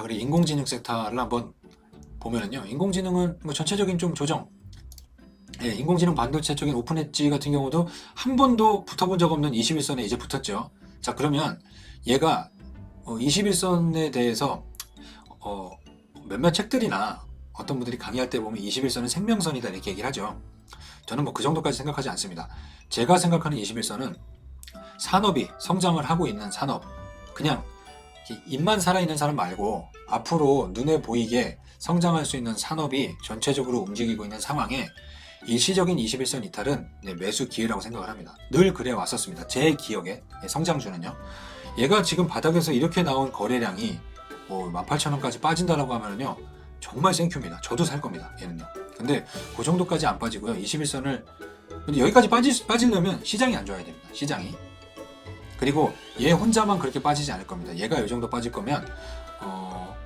그리고 인공지능 섹터를 한번 보면은요, 인공지능은 뭐 전체적인 좀 조정, 인공지능 반도체 쪽인 오픈엣지 같은 경우도 한 번도 붙어본 적 없는 21선에 이제 붙었죠. 자, 그러면 얘가 21선에 대해서 몇몇 책들이나 어떤 분들이 강의할 때 보면 21선은 생명선이다 이렇게 얘기를 하죠. 저는 뭐 그 정도까지 생각하지 않습니다. 제가 생각하는 21선은 산업이 성장을 하고 있는 산업, 그냥 입만 살아있는 사람 말고 앞으로 눈에 보이게 성장할 수 있는 산업이 전체적으로 움직이고 있는 상황에 일시적인 21선 이탈은 매수 기회라고 생각을 합니다. 늘 그래 왔었습니다. 제 기억에 성장주는요. 얘가 지금 바닥에서 이렇게 나온 거래량이 뭐 18,000원까지 빠진다라고 하면요, 정말 생큐입니다. 저도 살 겁니다. 얘는요. 근데 그 정도까지 안 빠지고요. 21선을 근데 여기까지 빠지려면 시장이 안 좋아야 됩니다. 시장이. 그리고 얘 혼자만 그렇게 빠지지 않을 겁니다. 얘가 이 정도 빠질 거면 뭐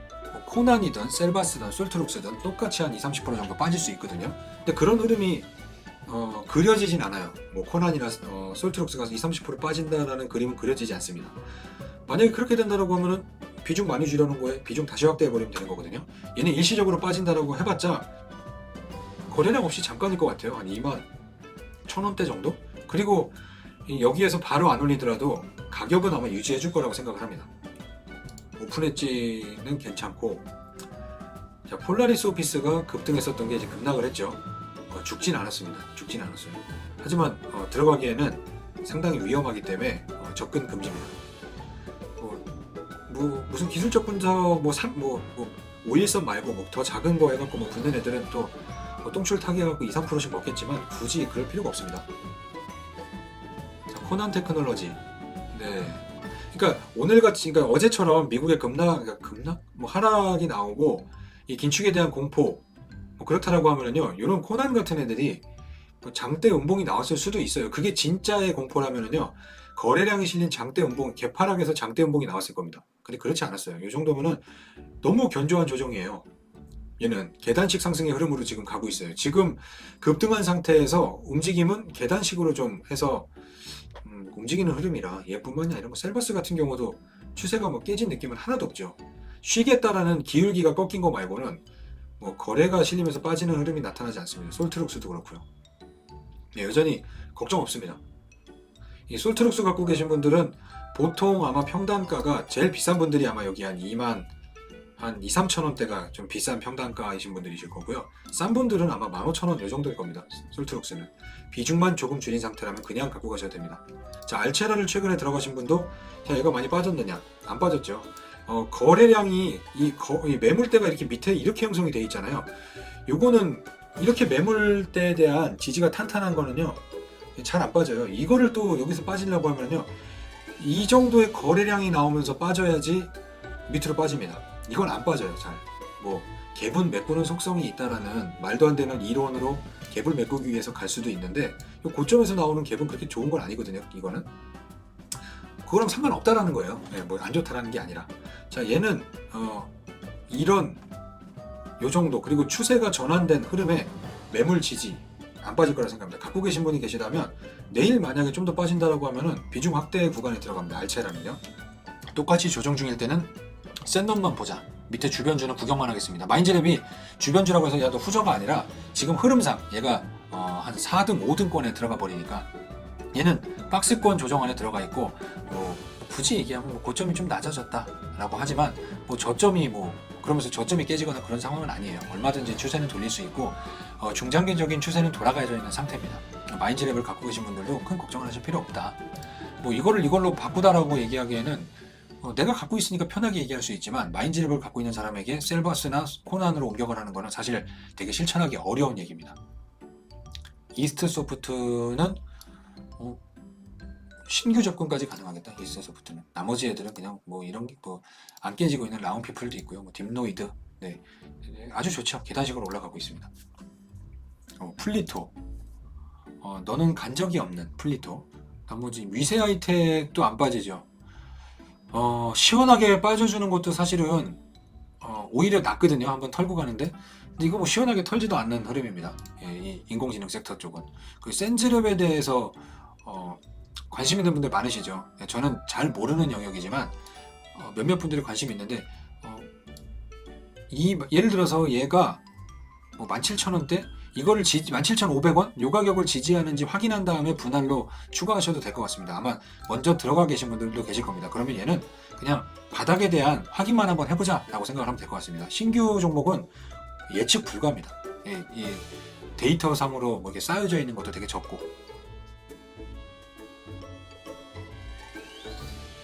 코난이든 셀바스든 솔트룩스든 똑같이 한 20-30% 정도 빠질 수 있거든요. 근데 그런 흐름이 그려지진 않아요. 뭐 코난이나 솔트룩스가 20-30% 빠진다라는 그림은 그려지지 않습니다. 만약에 그렇게 된다고 하면은 비중 많이 줄여놓은 거에 비중 다시 확대해버리면 되는 거거든요. 얘는 일시적으로 빠진다라고 해봤자 거래량 없이 잠깐일 것 같아요. 한 21,000원대 정도? 그리고 여기에서 바로 안 올리더라도 가격은 아마 유지해줄 거라고 생각을 합니다. 오픈엣지는 괜찮고, 자, 폴라리스 오피스가 급등했었던 게 이제 급락을 했죠. 죽진 않았습니다. 죽진 않았어요. 하지만 들어가기에는 상당히 위험하기 때문에 접근 금지입니다. 무슨 기술적 분석 5일선 말고 뭐 더 작은 거 해갖고 뭐 붙는 애들은 또 똥줄 타게 해갖고 2-3%씩 먹겠지만 굳이 그럴 필요가 없습니다. 자, 코난 테크놀로지. 네. 그러니까 오늘같이, 그러니까 어제처럼 미국의 급락 뭐 하락이 나오고 이 긴축에 대한 공포 뭐 그렇다라고 하면은요, 이런 코난 같은 애들이 뭐 장대 음봉이 나왔을 수도 있어요. 그게 진짜의 공포라면은요, 거래량이 실린 장대 음봉, 개파락에서 장대 음봉이 나왔을 겁니다. 근데 그렇지 않았어요. 이 정도면은 너무 견조한 조정이에요. 얘는 계단식 상승의 흐름으로 지금 가고 있어요. 지금 급등한 상태에서 움직임은 계단식으로 좀 해서 움직이는 흐름이라 얘뿐만이 아니라 뭐 셀버스 같은 경우도 추세가 뭐 깨진 느낌은 하나도 없죠. 쉬겠다라는 기울기가 꺾인 거 말고는 뭐 거래가 실리면서 빠지는 흐름이 나타나지 않습니다. 솔트룩스도 그렇고요. 네, 여전히 걱정 없습니다. 이 솔트룩스 갖고 계신 분들은 보통 아마 평단가가 제일 비싼 분들이 아마 여기 한 2-3천원대가 좀 비싼 평단가이신 분들이실 거고요. 싼 분들은 아마 15,000원 이 정도일 겁니다. 솔트룩스는 비중만 조금 줄인 상태라면 그냥 갖고 가셔도 됩니다. 자, 알체라를 최근에 들어가신 분도, 자, 얘가 많이 빠졌느냐? 안 빠졌죠. 거래량이 이 매물대가 이렇게 밑에 이렇게 형성이 돼 있잖아요. 요거는 이렇게 매물대에 대한 지지가 탄탄한 거는요, 잘 안 빠져요. 이거를 또 여기서 빠지려고 하면요, 이 정도의 거래량이 나오면서 빠져야지 밑으로 빠집니다. 이건 안 빠져요. 잘. 뭐 갭은 메꾸는 속성이 있다라는 말도 안 되는 이론으로 갭을 메꾸기 위해서 갈 수도 있는데, 이 고점에서 나오는 갭은 그렇게 좋은 건 아니거든요. 이거는 그거랑 상관없다라는 거예요. 네, 뭐 안 좋다라는 게 아니라. 자, 얘는 이런 요 정도, 그리고 추세가 전환된 흐름에 매물 지지 안 빠질 거라 생각합니다. 갖고 계신 분이 계시다면 내일 만약에 좀 더 빠진다라고 하면은 비중 확대 구간에 들어갑니다. 알체라면요. 똑같이 조정 중일 때는 센 놈만 보자. 밑에 주변주는 구경만 하겠습니다. 마인즈랩이 주변주라고 해서 야도 후저가 아니라 지금 흐름상 얘가 한 4등, 5등권에 들어가 버리니까 얘는 박스권 조정 안에 들어가 있고, 뭐 굳이 얘기하면 뭐 고점이 좀 낮아졌다라고 하지만 뭐 저점이 뭐 그러면서 저점이 깨지거나 그런 상황은 아니에요. 얼마든지 추세는 돌릴 수 있고 중장기적인 추세는 돌아가져 있는 상태입니다. 마인즈랩을 갖고 계신 분들도 큰 걱정을 하실 필요 없다. 뭐 이걸로 바꾸다라고 얘기하기에는 내가 갖고 있으니까 편하게 얘기할 수 있지만, 마인즈랩을 갖고 있는 사람에게 셀버스나 코난으로 옮겨가라는 하는 거는 사실 되게 실천하기 어려운 얘기입니다. 이스트 소프트는 신규 접근까지 가능하겠다. 이스트 소프트는. 나머지 애들은 그냥 뭐 이런 게 뭐 안 깨지고 있는 라운피플도 있고요. 뭐 딥노이드, 네, 아주 좋죠. 계단식으로 올라가고 있습니다. 플리토, 너는 간 적이 없는 플리토. 나머지 위세 하이텍도 안 빠지죠. 시원하게 빠져주는 것도 사실은 오히려 낫거든요. 한번 털고 가는데. 근데 이거 뭐 시원하게 털지도 않는 흐름입니다. 예, 이 인공지능 섹터 쪽은. 그 센즈랩에 대해서 관심 있는 분들 많으시죠. 저는 잘 모르는 영역이지만 몇몇 분들이 관심이 있는데 예를 들어서 얘가 뭐 17,000원대 이거를 17,500원 요 가격을 지지하는지 확인한 다음에 분할로 추가하셔도 될 것 같습니다. 아마 먼저 들어가 계신 분들도 계실 겁니다. 그러면 얘는 그냥 바닥에 대한 확인만 한번 해보자 라고 생각을 하면 될 것 같습니다. 신규 종목은 예측 불가합니다. 이 데이터 상으로 뭐 이렇게 쌓여져 있는 것도 되게 적고